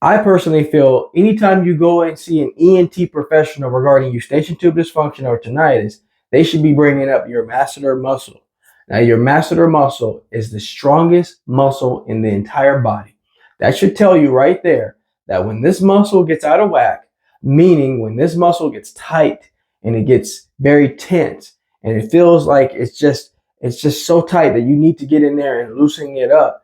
I personally feel anytime you go and see an ENT professional regarding eustachian tube dysfunction or tinnitus, they should be bringing up your masseter muscle. Now, your masseter muscle is the strongest muscle in the entire body. That should tell you right there that when this muscle gets out of whack, meaning when this muscle gets tight and it gets very tense and it feels like it's just so tight that you need to get in there and loosen it up.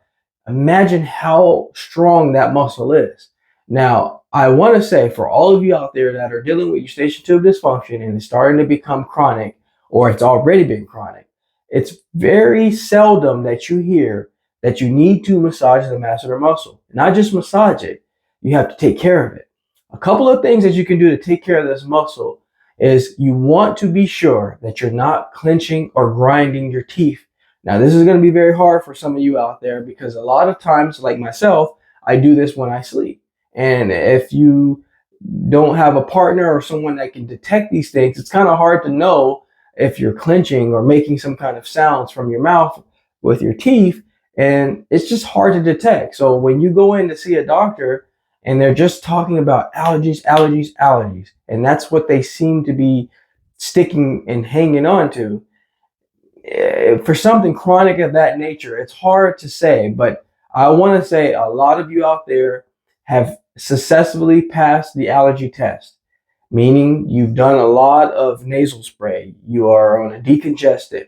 Imagine how strong that muscle is. Now, I want to say for all of you out there that are dealing with eustachian tube dysfunction and it's starting to become chronic, or it's already been chronic, it's very seldom that you hear that you need to massage the masseter muscle. Not just massage it, you have to take care of it. A couple of things that you can do to take care of this muscle is you want to be sure that you're not clenching or grinding your teeth. Now, this is going to be very hard for some of you out there because a lot of times, like myself, I do this when I sleep. And if you don't have a partner or someone that can detect these things, it's kind of hard to know if you're clenching or making some kind of sounds from your mouth with your teeth. And it's just hard to detect. So when you go in to see a doctor and they're just talking about allergies, allergies, allergies, and that's what they seem to be sticking and hanging on to, for something chronic of that nature, it's hard to say, but I want to say a lot of you out there have successfully passed the allergy test, meaning you've done a lot of nasal spray, you are on a decongestant,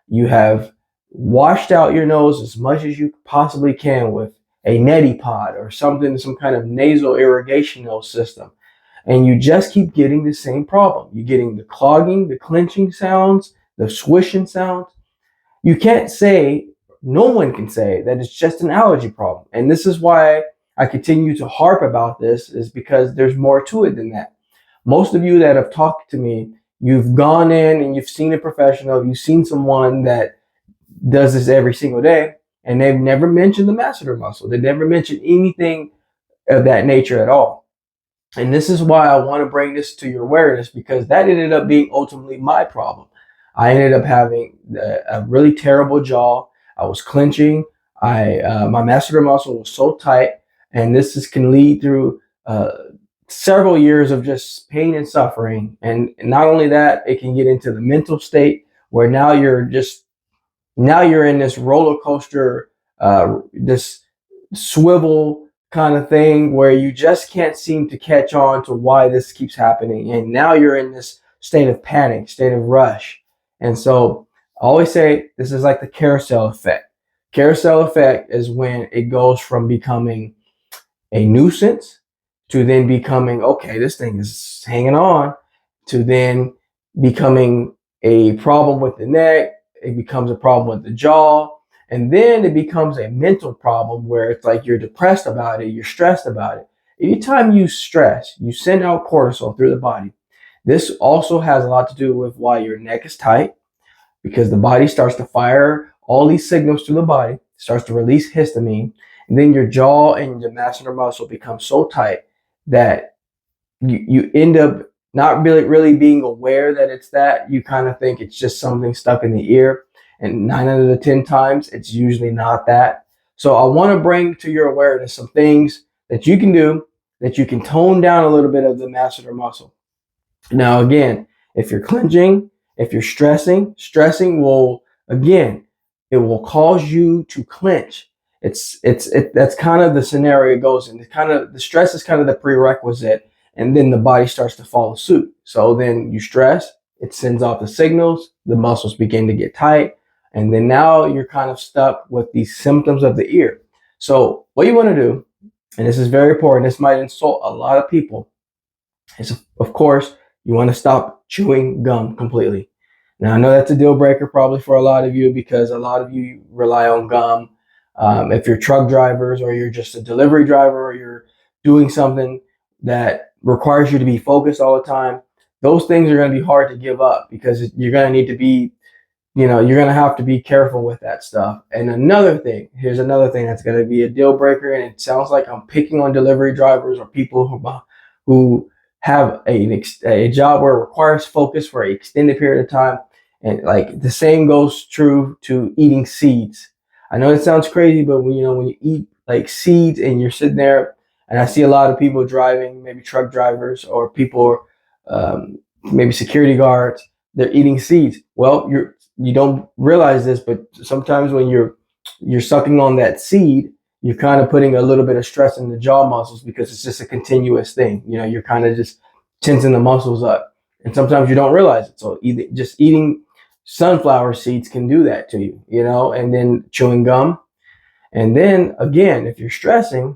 you have washed out your nose as much as you possibly can with a neti pot or something, some kind of nasal irrigation nose system, and you just keep getting the same problem. You're getting the clogging, the clenching sounds, the swishing sounds. You can't say, no one can say that it's just an allergy problem. And this is why I continue to harp about this, is because there's more to it than that. Most of you that have talked to me, you've gone in and you've seen a professional, you've seen someone that does this every single day, and they've never mentioned the masseter muscle. They never mentioned anything of that nature at all. And this is why I want to bring this to your awareness, because that ended up being ultimately my problem. I ended up having a really terrible jaw. I was clenching. My masseter muscle was so tight, and can lead through several years of just pain and suffering. And not only that, it can get into the mental state where now you're in this roller coaster, this swivel kind of thing where you just can't seem to catch on to why this keeps happening. And now you're in this state of panic, state of rush. And so I always say this is like the carousel effect. Carousel effect is when it goes from becoming a nuisance to then becoming, okay, this thing is hanging on, to then becoming a problem with the neck. It becomes a problem with the jaw. And then it becomes a mental problem where it's like you're depressed about it, you're stressed about it. Anytime you stress, you send out cortisol through the body. This also has a lot to do with why your neck is tight, because the body starts to fire all these signals through the body, starts to release histamine, and then your jaw and your masseter muscle become so tight that you end up not really being aware that it's that. You kind of think it's just something stuck in the ear, and 9 out of the 10 times, it's usually not that. So I want to bring to your awareness some things that you can do that you can tone down a little bit of the masseter muscle. Now, again, if you're clenching, if you're stressing will, again, it will cause you to clench. That's kind of the scenario it goes in. The stress is kind of the prerequisite, and then the body starts to follow suit. So then you stress, it sends off the signals, the muscles begin to get tight, and then now you're kind of stuck with these symptoms of the ear. So what you want to do, and this is very important, this might insult a lot of people, is, of course, you want to stop chewing gum completely. Now, I know that's a deal breaker probably for a lot of you, because a lot of you rely on gum. If you're truck drivers, or you're just a delivery driver, or you're doing something that requires you to be focused all the time, those things are going to be hard to give up, because you're going to need to be, you're going to have to be careful with that stuff. And here's another thing that's going to be a deal breaker, and it sounds like I'm picking on delivery drivers or people who have a job where it requires focus for an extended period of time. And like the same goes true to eating seeds. I know it sounds crazy, but when you eat like seeds and you're sitting there And I see a lot of people driving, maybe truck drivers or people, maybe security guards, they're eating seeds. Well, you don't realize this, but sometimes when you're sucking on that seed, you're kind of putting a little bit of stress in the jaw muscles because it's just a continuous thing. You know, you're kind of just tensing the muscles up. And sometimes you don't realize it. So either just eating sunflower seeds can do that to you, you know, and then chewing gum. And then again, if you're stressing,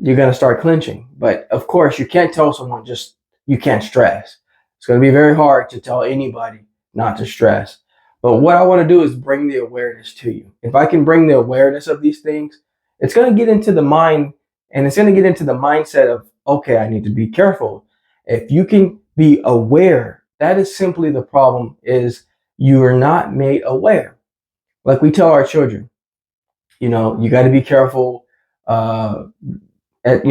you're going to start clenching. But of course, you can't tell someone just you can't stress. It's going to be very hard to tell anybody not to stress. But what I want to do is bring the awareness to you. If I can bring the awareness of these things, it's going to get into the mind, and it's going to get into the mindset of, okay, I need to be careful. If you can be aware, that is simply the problem, is you are not made aware. Like we tell our children, you know, you got to be careful. You got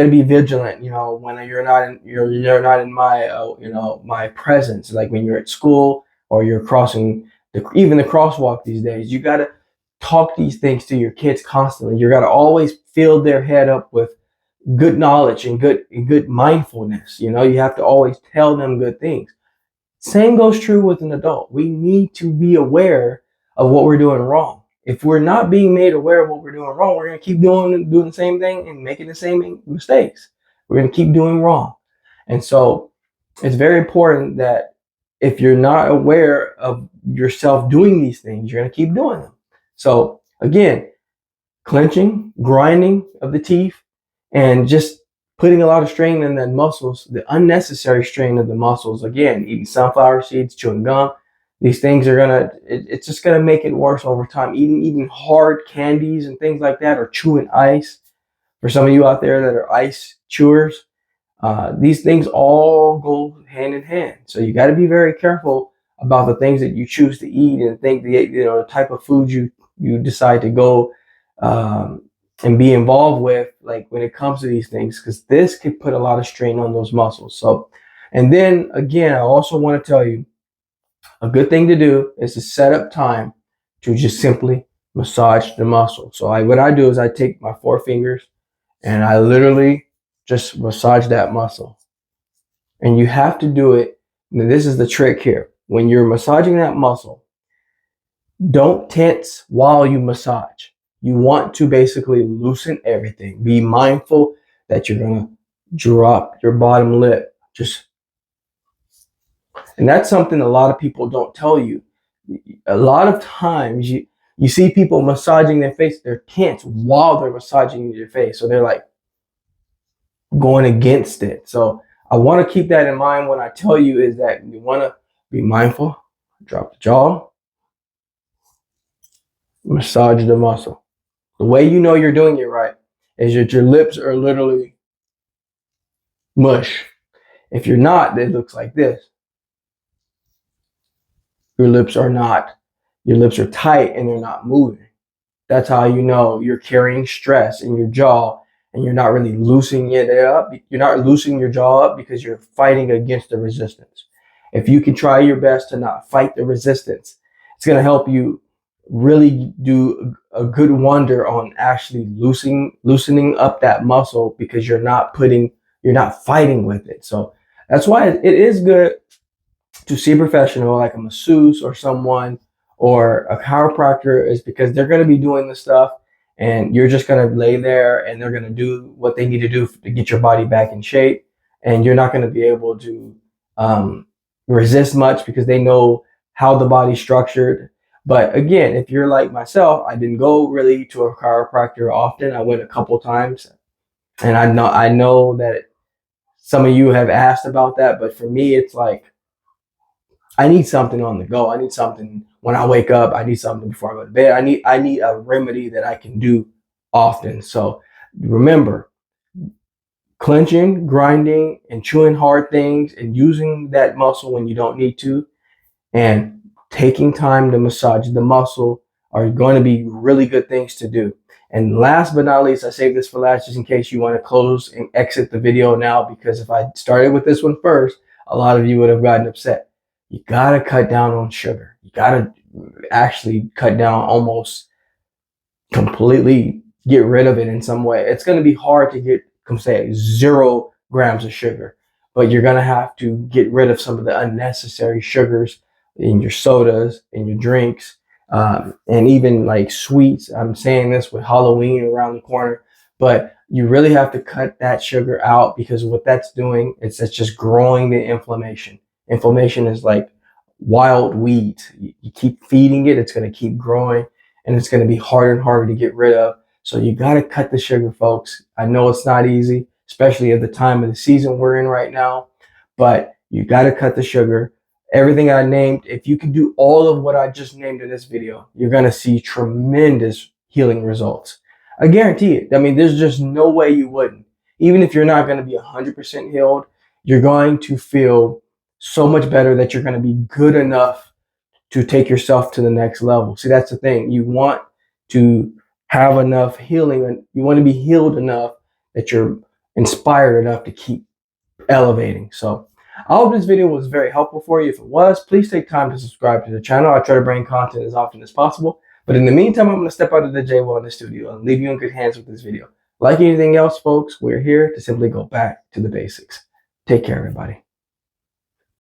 to be vigilant. You know, when you're not in my my presence. Like when you're at school or you're crossing even the crosswalk these days, you got to talk these things to your kids constantly. You got to always fill their head up with good knowledge and good mindfulness. You know, you have to always tell them good things. Same goes true with an adult. We need to be aware of what we're doing wrong. If we're not being made aware of what we're doing wrong, we're going to keep doing the same thing and making the same mistakes. We're going to keep doing wrong. And so it's very important that if you're not aware of yourself doing these things, you're going to keep doing them. So again, clenching, grinding of the teeth, and just putting a lot of strain in the muscles, the unnecessary strain of the muscles. Again, eating sunflower seeds, chewing gum, these things are it's just gonna make it worse over time. Eating hard candies and things like that, or chewing ice. For some of you out there that are ice chewers, these things all go hand in hand. So you got to be very careful about the things that you choose to eat and the type of food you decide to go and be involved with, like when it comes to these things, because this could put a lot of strain on those muscles. So, and then again, I also want to tell you, a good thing to do is to set up time to just simply massage the muscle. So what I do is I take my 4 fingers and I literally just massage that muscle. And you have to do it. And this is the trick here. When you're massaging that muscle, don't tense while you massage. You want to basically loosen everything. Be mindful that you're going to drop your bottom lip. And that's something a lot of people don't tell you. A lot of times you see people massaging their face, they're tense while they're massaging your face. So they're like going against it. So I want to keep that in mind when I tell you, is that you want to be mindful, drop the jaw, massage the muscle. The way you know you're doing it right is that your lips are literally mush. If you're not, it looks like this. Your lips are tight and they're not moving. That's how you know you're carrying stress in your jaw and you're not really loosening it up. You're not loosening your jaw up because you're fighting against the resistance. If you can try your best to not fight the resistance, it's going to help you really do a good wonder on actually loosening up that muscle, because you're not fighting with it. So that's why it is good to see a professional like a masseuse or someone or a chiropractor, is because they're going to be doing this stuff and you're just going to lay there and they're going to do what they need to do to get your body back in shape. And you're not going to be able to resist much because they know how the body's structured. But again, if you're like myself, I didn't go really to a chiropractor often. I went a couple times, and I know that some of you have asked about that. But for me, it's like, I need something on the go. I need something when I wake up. I need something before I go to bed. I need a remedy that I can do often. So remember, clenching, grinding, and chewing hard things and using that muscle when you don't need to, and taking time to massage the muscle are going to be really good things to do. And last but not least, I saved this for last just in case you want to close and exit the video now, because if I started with this one first, a lot of you would have gotten upset. You got to cut down on sugar. You got to actually cut down, almost completely get rid of it in some way. It's going to be hard to get say 0 grams of sugar. But you're going to have to get rid of some of the unnecessary sugars in your sodas, in your drinks, and even like sweets. I'm saying this with Halloween around the corner, but you really have to cut that sugar out, because what that's doing is it's just growing the inflammation. Inflammation is like wild weeds. You keep feeding it, it's going to keep growing, and it's going to be harder and harder to get rid of. So you got to cut the sugar, folks. I know it's not easy, especially at the time of the season we're in right now, but you got to cut the sugar. Everything I named, if you can do all of what I just named in this video, you're going to see tremendous healing results. I guarantee it. I mean, there's just no way you wouldn't. Even if you're not going to be 100% healed, you're going to feel so much better that you're going to be good enough to take yourself to the next level. See, that's the thing. You want to have enough healing, and you want to be healed enough that you're inspired enough to keep elevating. So I hope this video was very helpful for you. If it was, please take time to subscribe to the channel. I try to bring content as often as possible. But in the meantime, I'm going to step out of the Jaye Wellness Studio and leave you in good hands with this video. Like anything else, folks, we're here to simply go back to the basics. Take care, everybody.